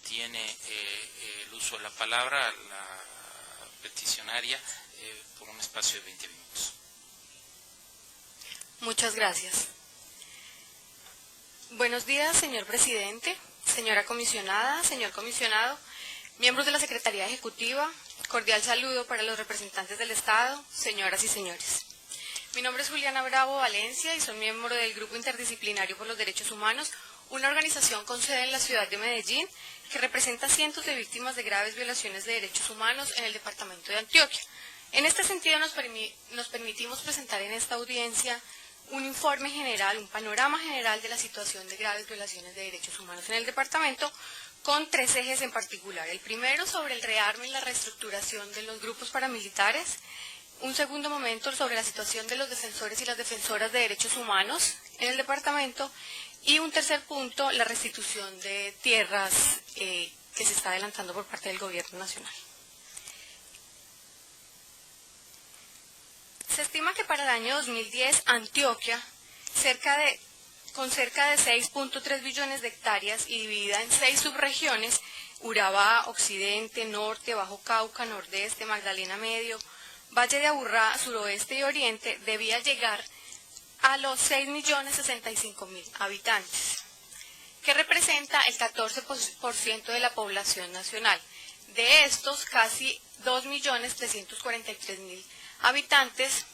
tiene el uso de la palabra la peticionaria por un espacio de 20 minutos. Muchas gracias. Buenos días, señor presidente, señora comisionada, señor comisionado, miembros de la Secretaría Ejecutiva, cordial saludo para los representantes del Estado, señoras y señores. Mi nombre es Juliana Bravo Valencia y soy miembro del Grupo Interdisciplinario por los Derechos Humanos, una organización con sede en la ciudad de Medellín que representa a cientos de víctimas de graves violaciones de derechos humanos en el departamento de Antioquia. En este sentido nos permitimos presentar en esta audiencia un informe general, un panorama general de la situación de graves violaciones de derechos humanos en el departamento, con 3 ejes en particular. El primero sobre el rearme y la reestructuración de los grupos paramilitares, un segundo momento sobre la situación de los defensores y las defensoras de derechos humanos en el departamento, y un tercer punto, la restitución de tierras que se está adelantando por parte del gobierno nacional. Se estima que para el año 2010 Antioquia, con cerca de 6.3 billones de hectáreas y dividida en 6 subregiones, Urabá, Occidente, Norte, Bajo Cauca, Nordeste, Magdalena Medio, Valle de Aburrá, Suroeste y Oriente, debía llegar a los 6.065.000 habitantes, que representa el 14% de la población nacional. De estos, casi 2.343.000 habitantes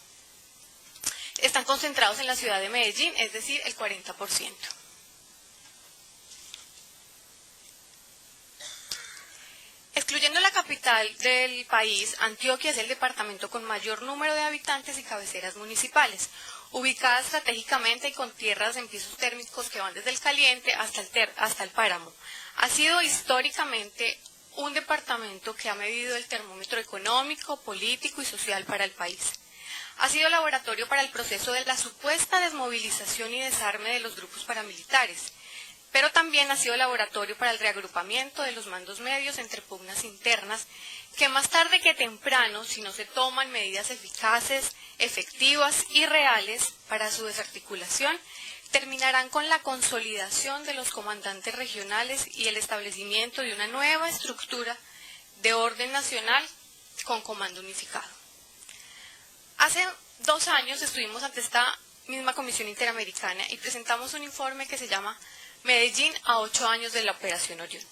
están concentrados en la ciudad de Medellín, es decir, el 40%. Excluyendo la capital del país, Antioquia es el departamento con mayor número de habitantes y cabeceras municipales, ubicada estratégicamente y con tierras en pisos térmicos que van desde el caliente hasta el páramo. Ha sido históricamente un departamento que ha medido el termómetro económico, político y social para el país. Ha sido laboratorio para el proceso de la supuesta desmovilización y desarme de los grupos paramilitares, pero también ha sido laboratorio para el reagrupamiento de los mandos medios entre pugnas internas, que más tarde que temprano, si no se toman medidas eficaces, efectivas y reales para su desarticulación, terminarán con la consolidación de los comandantes regionales y el establecimiento de una nueva estructura de orden nacional con comando unificado. Hace 2 años estuvimos ante esta misma Comisión Interamericana y presentamos un informe que se llama Medellín a 8 años de la Operación Orión.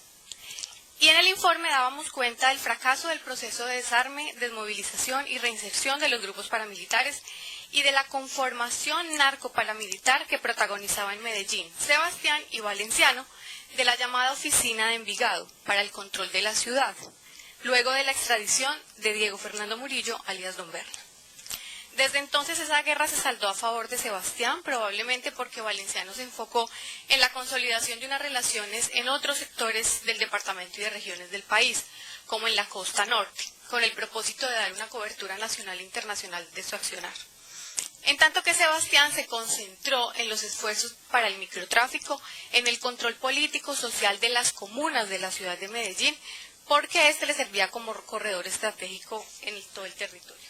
Y en el informe dábamos cuenta del fracaso del proceso de desarme, desmovilización y reinserción de los grupos paramilitares y de la conformación narcoparamilitar que protagonizaba en Medellín Sebastián y Valenciano, de la llamada Oficina de Envigado para el control de la ciudad, luego de la extradición de Diego Fernando Murillo, alias Don Berna. Desde entonces esa guerra se saldó a favor de Sebastián, probablemente porque Valenciano se enfocó en la consolidación de unas relaciones en otros sectores del departamento y de regiones del país, como en la costa norte, con el propósito de dar una cobertura nacional e internacional de su accionar. En tanto que Sebastián se concentró en los esfuerzos para el microtráfico, en el control político social de las comunas de la ciudad de Medellín, porque este le servía como corredor estratégico en todo el territorio.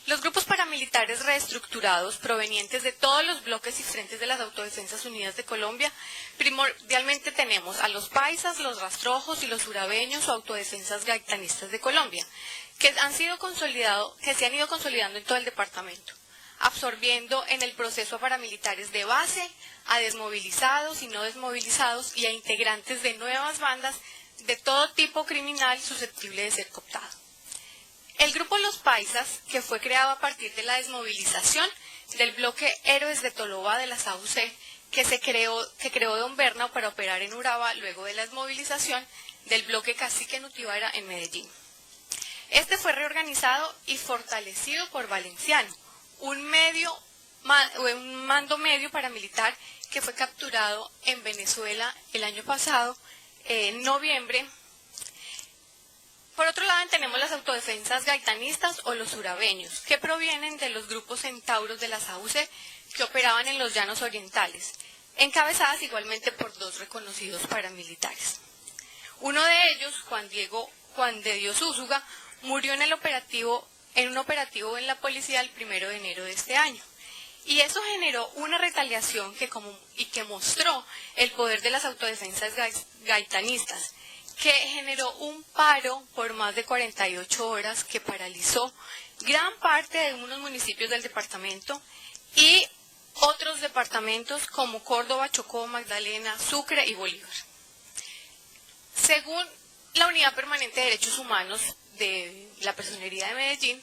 Los grupos paramilitares reestructurados provenientes de todos los bloques y frentes de las Autodefensas Unidas de Colombia, primordialmente tenemos a los paisas, los rastrojos y los urabeños o autodefensas gaitanistas de Colombia, que se han ido consolidando en todo el departamento, absorbiendo en el proceso a paramilitares de base, a desmovilizados y no desmovilizados y a integrantes de nuevas bandas de todo tipo criminal susceptible de ser cooptado. El grupo Los Paisas, que fue creado a partir de la desmovilización del bloque Héroes de Tolobá de las AUC, que creó Don Berna para operar en Urabá luego de la desmovilización del bloque Cacique Nutibara en Medellín. Este fue reorganizado y fortalecido por Valenciano, un mando medio paramilitar que fue capturado en Venezuela el año pasado, en noviembre. Por otro lado, tenemos las autodefensas gaitanistas o los urabeños, que provienen de los grupos centauros de las AUC que operaban en los llanos orientales, encabezadas igualmente por 2 reconocidos paramilitares. Uno de ellos, Juan de Dios Úsuga, murió en un operativo en la policía el 1 de enero de este año. Y eso generó una retaliación que mostró el poder de las autodefensas gaitanistas, que generó un paro por más de 48 horas que paralizó gran parte de unos municipios del departamento y otros departamentos como Córdoba, Chocó, Magdalena, Sucre y Bolívar. Según la Unidad Permanente de Derechos Humanos de la Personería de Medellín,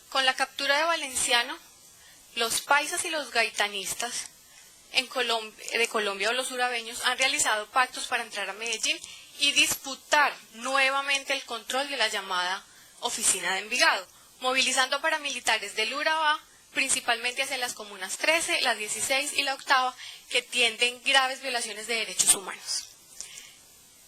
con la captura de Valenciano, los paisas y los gaitanistas de Colombia o los urabeños han realizado pactos para entrar a Medellín y disputar nuevamente el control de la llamada Oficina de Envigado, movilizando paramilitares del Urabá, principalmente hacia las comunas 13, la 16 y la octava, que tienden graves violaciones de derechos humanos.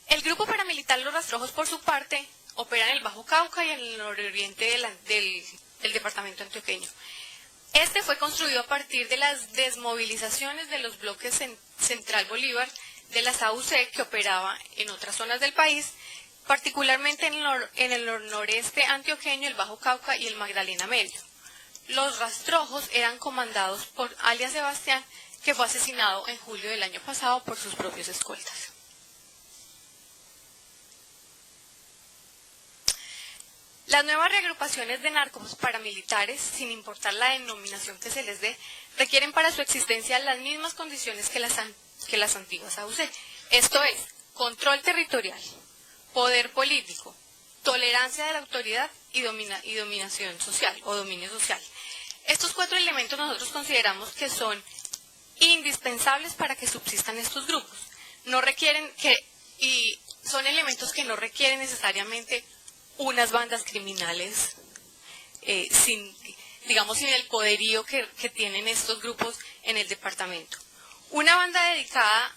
El grupo paramilitar Los Rastrojos, por su parte, opera en el Bajo Cauca y en el nororiente del departamento antioqueño. Este fue construido a partir de las desmovilizaciones de los bloques Central Bolívar de las AUC que operaba en otras zonas del país, particularmente en el noreste antioqueño, el Bajo Cauca y el Magdalena Medio. Los Rastrojos eran comandados por alias Sebastián, que fue asesinado en julio del año pasado por sus propios escoltas. Las nuevas reagrupaciones de narcos paramilitares, sin importar la denominación que se les dé, requieren para su existencia las mismas condiciones que las antiguas AUC. Esto es, control territorial, poder político, tolerancia de la autoridad y dominación social o dominio social. Estos 4 elementos nosotros consideramos que son indispensables para que subsistan estos grupos. Son elementos que no requieren necesariamente unas bandas criminales sin el poderío que tienen estos grupos en el departamento. Una banda dedicada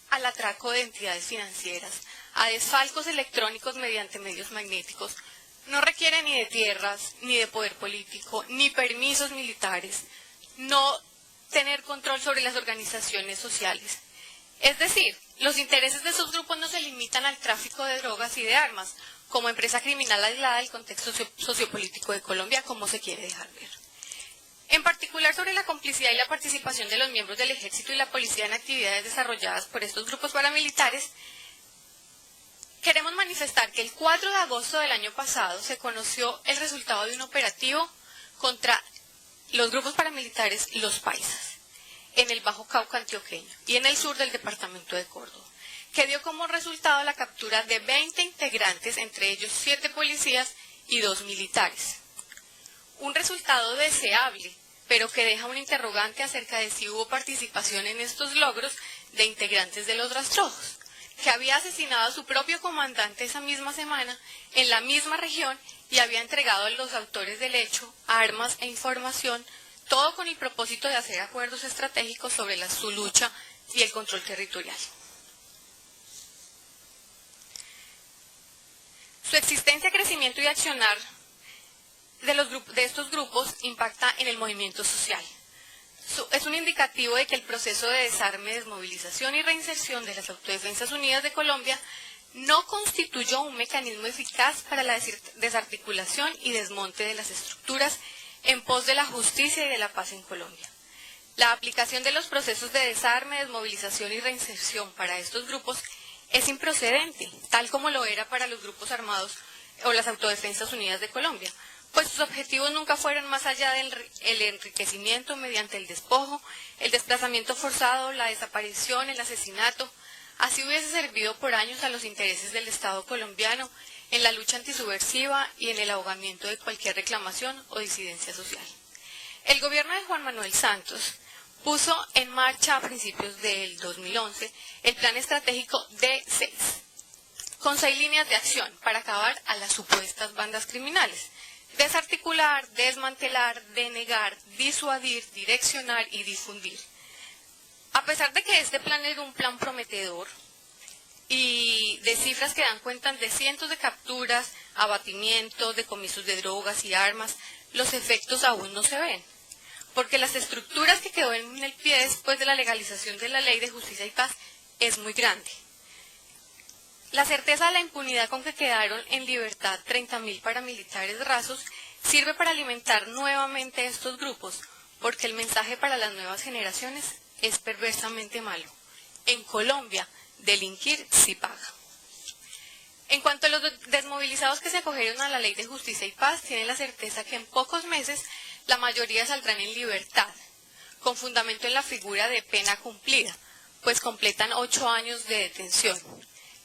al atraco de entidades financieras, a desfalcos electrónicos mediante medios magnéticos, no requiere ni de tierras, ni de poder político, ni permisos militares, no tener control sobre las organizaciones sociales. Es decir, los intereses de esos grupos no se limitan al tráfico de drogas y de armas, como empresa criminal aislada del contexto sociopolítico de Colombia, como se quiere dejar ver. En particular sobre la complicidad y la participación de los miembros del Ejército y la Policía en actividades desarrolladas por estos grupos paramilitares, queremos manifestar que el 4 de agosto del año pasado se conoció el resultado de un operativo contra los grupos paramilitares Los Paisas, en el Bajo Cauca antioqueño y en el sur del departamento de Córdoba, que dio como resultado la captura de 20 integrantes, entre ellos 7 policías y 2 militares. Un resultado deseable, pero que deja un interrogante acerca de si hubo participación en estos logros de integrantes de Los Rastrojos, que había asesinado a su propio comandante esa misma semana en la misma región y había entregado a los autores del hecho armas e información, todo con el propósito de hacer acuerdos estratégicos sobre su lucha y el control territorial. Su existencia, crecimiento y accionar de estos grupos impacta en el movimiento social. Es un indicativo de que el proceso de desarme, desmovilización y reinserción de las Autodefensas Unidas de Colombia no constituyó un mecanismo eficaz para la desarticulación y desmonte de las estructuras en pos de la justicia y de la paz en Colombia. La aplicación de los procesos de desarme, desmovilización y reinserción para estos grupos es improcedente, tal como lo era para los grupos armados o las Autodefensas Unidas de Colombia, pues sus objetivos nunca fueron más allá del enriquecimiento mediante el despojo, el desplazamiento forzado, la desaparición, el asesinato. Así hubiese servido por años a los intereses del Estado colombiano en la lucha antisubversiva y en el ahogamiento de cualquier reclamación o disidencia social. El gobierno de Juan Manuel Santos puso en marcha a principios del 2011 el plan estratégico D6, con 6 líneas de acción para acabar a las supuestas bandas criminales: desarticular, desmantelar, denegar, disuadir, direccionar y difundir. A pesar de que este plan era un plan prometedor y de cifras que dan cuenta de cientos de capturas, abatimientos, decomisos de drogas y armas, los efectos aún no se ven, porque las estructuras que quedó en el pie después de la legalización de la Ley de Justicia y Paz es muy grande. La certeza de la impunidad con que quedaron en libertad 30.000 paramilitares rasos sirve para alimentar nuevamente estos grupos, porque el mensaje para las nuevas generaciones es perversamente malo. En Colombia, delinquir sí paga. En cuanto a los desmovilizados que se acogieron a la Ley de Justicia y Paz, tienen la certeza que en pocos meses la mayoría saldrán en libertad, con fundamento en la figura de pena cumplida, pues completan 8 años de detención,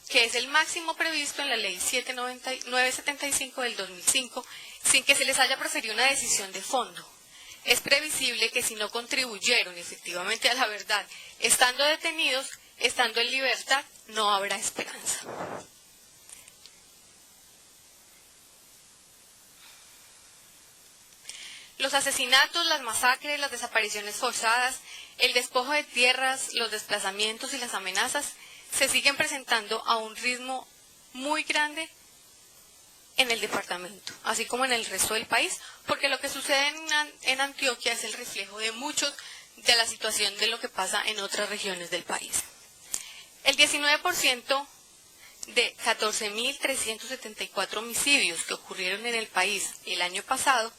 que es el máximo previsto en la Ley 975 del 2005, sin que se les haya proferido una decisión de fondo. Es previsible que si no contribuyeron efectivamente a la verdad, estando detenidos, estando en libertad, no habrá esperanza. Los asesinatos, las masacres, las desapariciones forzadas, el despojo de tierras, los desplazamientos y las amenazas se siguen presentando a un ritmo muy grande en el departamento, así como en el resto del país, porque lo que sucede en Antioquia es el reflejo de muchos de la situación de lo que pasa en otras regiones del país. El 19% de 14.374 homicidios que ocurrieron en el país el año pasado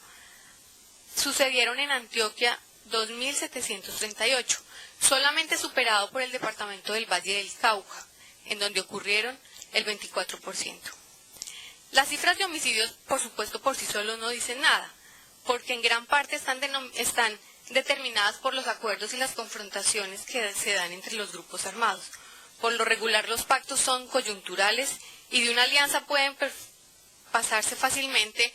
sucedieron en Antioquia 2.738, solamente superado por el departamento del Valle del Cauca, en donde ocurrieron el 24%. Las cifras de homicidios, por supuesto, por sí solos no dicen nada, porque en gran parte están determinadas por los acuerdos y las confrontaciones que se dan entre los grupos armados. Por lo regular, los pactos son coyunturales y de una alianza pueden pasarse fácilmente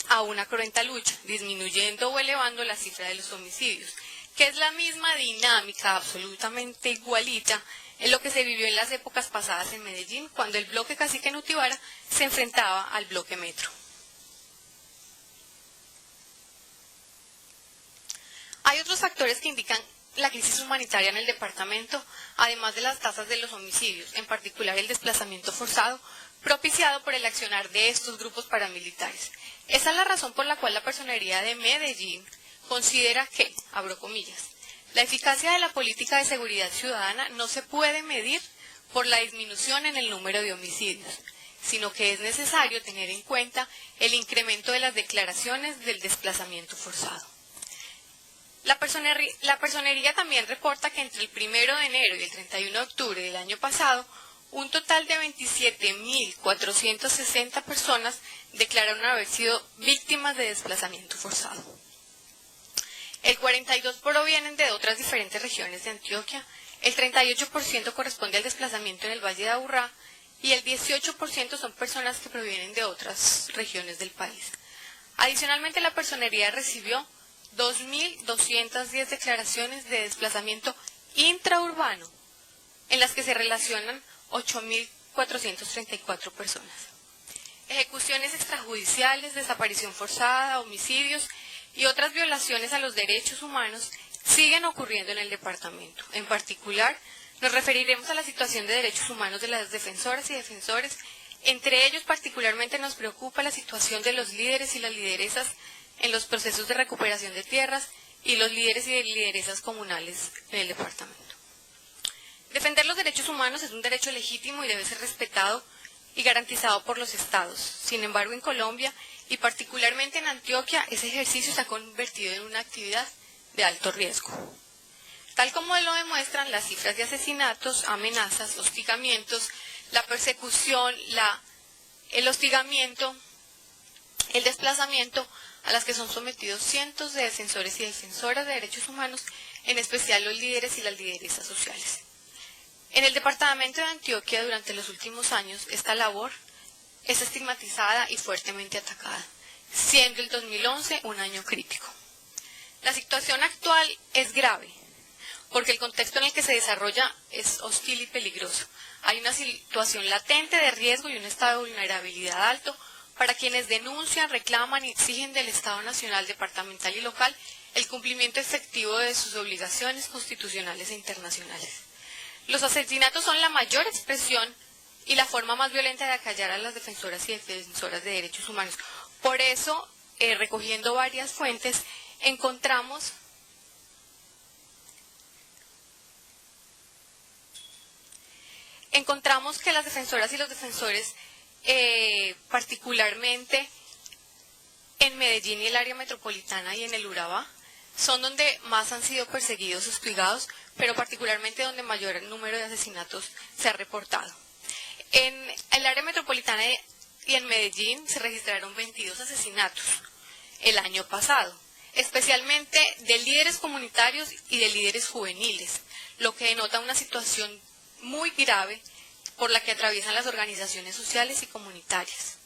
a una cruenta lucha, disminuyendo o elevando la cifra de los homicidios, que es la misma dinámica absolutamente igualita en lo que se vivió en las épocas pasadas en Medellín, cuando el bloque Cacique Nutibara se enfrentaba al bloque Metro. Hay otros factores que indican la crisis humanitaria en el departamento, además de las tasas de los homicidios, en particular el desplazamiento forzado, propiciado por el accionar de estos grupos paramilitares. Esa es la razón por la cual la Personería de Medellín considera que, abro comillas, la eficacia de la política de seguridad ciudadana no se puede medir por la disminución en el número de homicidios, sino que es necesario tener en cuenta el incremento de las declaraciones del desplazamiento forzado. La Personería también reporta que entre el 1 de enero y el 31 de octubre del año pasado, un total de 27.460 personas declararon haber sido víctimas de desplazamiento forzado. El 42% provienen de otras diferentes regiones de Antioquia, el 38% corresponde al desplazamiento en el Valle de Aburrá y el 18% son personas que provienen de otras regiones del país. Adicionalmente, la Personería recibió 2.210 declaraciones de desplazamiento intraurbano, en las que se relacionan 8.434 personas. Ejecuciones extrajudiciales, desaparición forzada, homicidios y otras violaciones a los derechos humanos siguen ocurriendo en el departamento. En particular, nos referiremos a la situación de derechos humanos de las defensoras y defensores. Entre ellos, particularmente nos preocupa la situación de los líderes y las lideresas en los procesos de recuperación de tierras y los líderes y lideresas comunales en el departamento. Defender los derechos humanos es un derecho legítimo y debe ser respetado y garantizado por los estados. Sin embargo, en Colombia y particularmente en Antioquia, ese ejercicio se ha convertido en una actividad de alto riesgo. Tal como lo demuestran las cifras de asesinatos, amenazas, hostigamientos, la persecución, el hostigamiento, el desplazamiento a las que son sometidos cientos de defensores y defensoras de derechos humanos, en especial los líderes y las lideresas sociales. En el departamento de Antioquia, durante los últimos años, esta labor es estigmatizada y fuertemente atacada, siendo el 2011 un año crítico. La situación actual es grave, porque el contexto en el que se desarrolla es hostil y peligroso. Hay una situación latente de riesgo y un estado de vulnerabilidad alto para quienes denuncian, reclaman y exigen del Estado nacional, departamental y local el cumplimiento efectivo de sus obligaciones constitucionales e internacionales. Los asesinatos son la mayor expresión y la forma más violenta de acallar a las defensoras y defensoras de derechos humanos. Por eso, recogiendo varias fuentes, encontramos que las defensoras y los defensores, particularmente en Medellín y el área metropolitana y en el Urabá, son donde más han sido perseguidos, hostigados, pero particularmente donde mayor número de asesinatos se ha reportado. En el área metropolitana y en Medellín se registraron 22 asesinatos el año pasado, especialmente de líderes comunitarios y de líderes juveniles, lo que denota una situación muy grave por la que atraviesan las organizaciones sociales y comunitarias.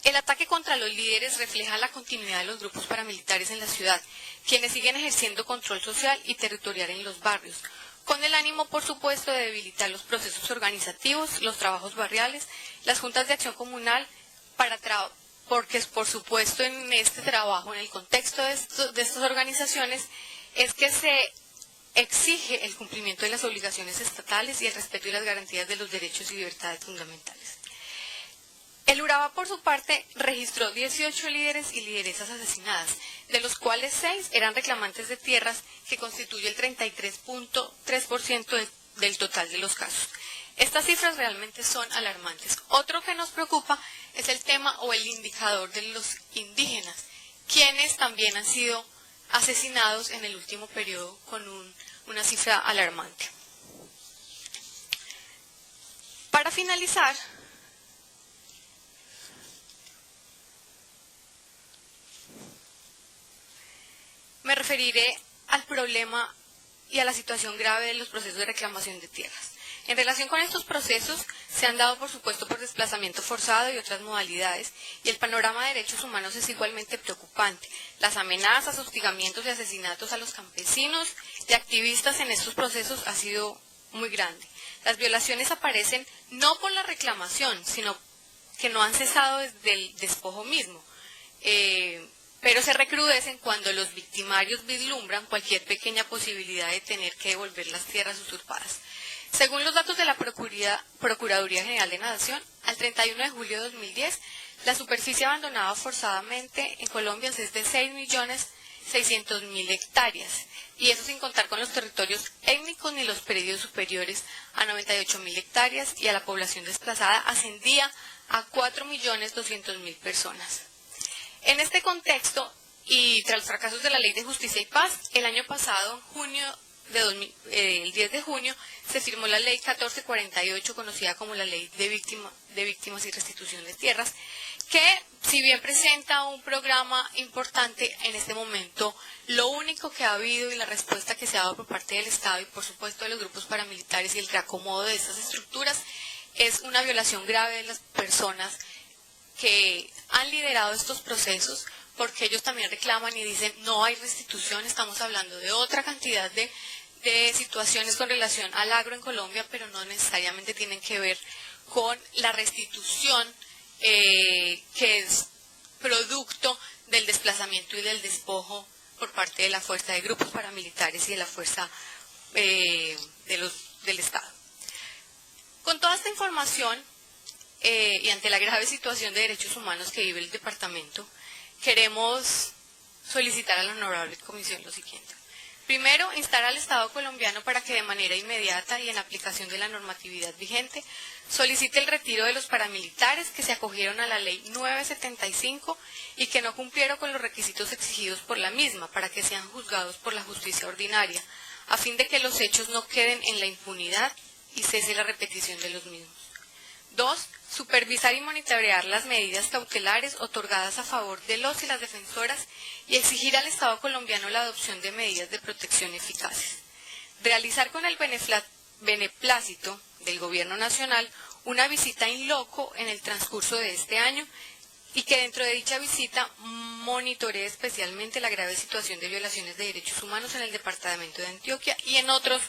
El ataque contra los líderes refleja la continuidad de los grupos paramilitares en la ciudad, quienes siguen ejerciendo control social y territorial en los barrios, con el ánimo, por supuesto, de debilitar los procesos organizativos, los trabajos barriales, las juntas de acción comunal, porque, por supuesto, en este trabajo, en el contexto de estas organizaciones, es que se exige el cumplimiento de las obligaciones estatales y el respeto y las garantías de los derechos y libertades fundamentales. El Urabá, por su parte, registró 18 líderes y lideresas asesinadas, de los cuales 6 eran reclamantes de tierras, que constituye el 33.3% del total de los casos. Estas cifras realmente son alarmantes. Otro que nos preocupa es el tema o el indicador de los indígenas, quienes también han sido asesinados en el último periodo con una cifra alarmante. Para finalizar, me referiré al problema y a la situación grave de los procesos de reclamación de tierras. En relación con estos procesos, se han dado, por supuesto, por desplazamiento forzado y otras modalidades, y el panorama de derechos humanos es igualmente preocupante. Las amenazas, hostigamientos y asesinatos a los campesinos y activistas en estos procesos ha sido muy grande. Las violaciones aparecen no por la reclamación, sino que no han cesado desde el despojo mismo. Pero se recrudecen cuando los victimarios vislumbran cualquier pequeña posibilidad de tener que devolver las tierras usurpadas. Según los datos de la Procuraduría General de la Nación, al 31 de julio de 2010, la superficie abandonada forzadamente en Colombia es de 6.600.000 hectáreas, y eso sin contar con los territorios étnicos ni los predios superiores a 98.000 hectáreas, y a la población desplazada ascendía a 4.200.000 personas. En este contexto, y tras los fracasos de la Ley de Justicia y Paz, el año pasado, el 10 de junio, se firmó la Ley 1448, conocida como la Ley de Víctimas y Restitución de Tierras, que, si bien presenta un programa importante en este momento, lo único que ha habido y la respuesta que se ha dado por parte del Estado y, por supuesto, de los grupos paramilitares y el reacomodo de estas estructuras, es una violación grave de las personas que han liderado estos procesos, porque ellos también reclaman y dicen no hay restitución. Estamos hablando de otra cantidad de situaciones con relación al agro en Colombia, pero no necesariamente tienen que ver con la restitución que es producto del desplazamiento y del despojo por parte de la fuerza de grupos paramilitares y de la fuerza del Estado. Con toda esta información y ante la grave situación de derechos humanos que vive el departamento, queremos solicitar a la Honorable Comisión lo siguiente. Primero, instar al Estado colombiano para que de manera inmediata y en aplicación de la normatividad vigente solicite el retiro de los paramilitares que se acogieron a la Ley 975 y que no cumplieron con los requisitos exigidos por la misma para que sean juzgados por la justicia ordinaria, a fin de que los hechos no queden en la impunidad y cese la repetición de los mismos. 2. Supervisar y monitorear las medidas cautelares otorgadas a favor de los y las defensoras y exigir al Estado colombiano la adopción de medidas de protección eficaces. Realizar con el beneplácito del Gobierno Nacional una visita in loco en el transcurso de este año y que dentro de dicha visita monitoree especialmente la grave situación de violaciones de derechos humanos en el departamento de Antioquia y en otros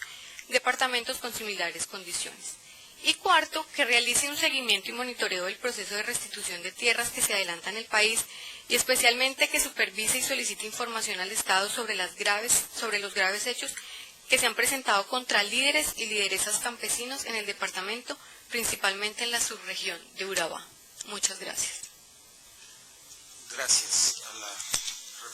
departamentos con similares condiciones. Y cuarto, que realice un seguimiento y monitoreo del proceso de restitución de tierras que se adelanta en el país y especialmente que supervise y solicite información al Estado sobre los graves hechos que se han presentado contra líderes y lideresas campesinos en el departamento, principalmente en la subregión de Urabá. Muchas gracias. Gracias a la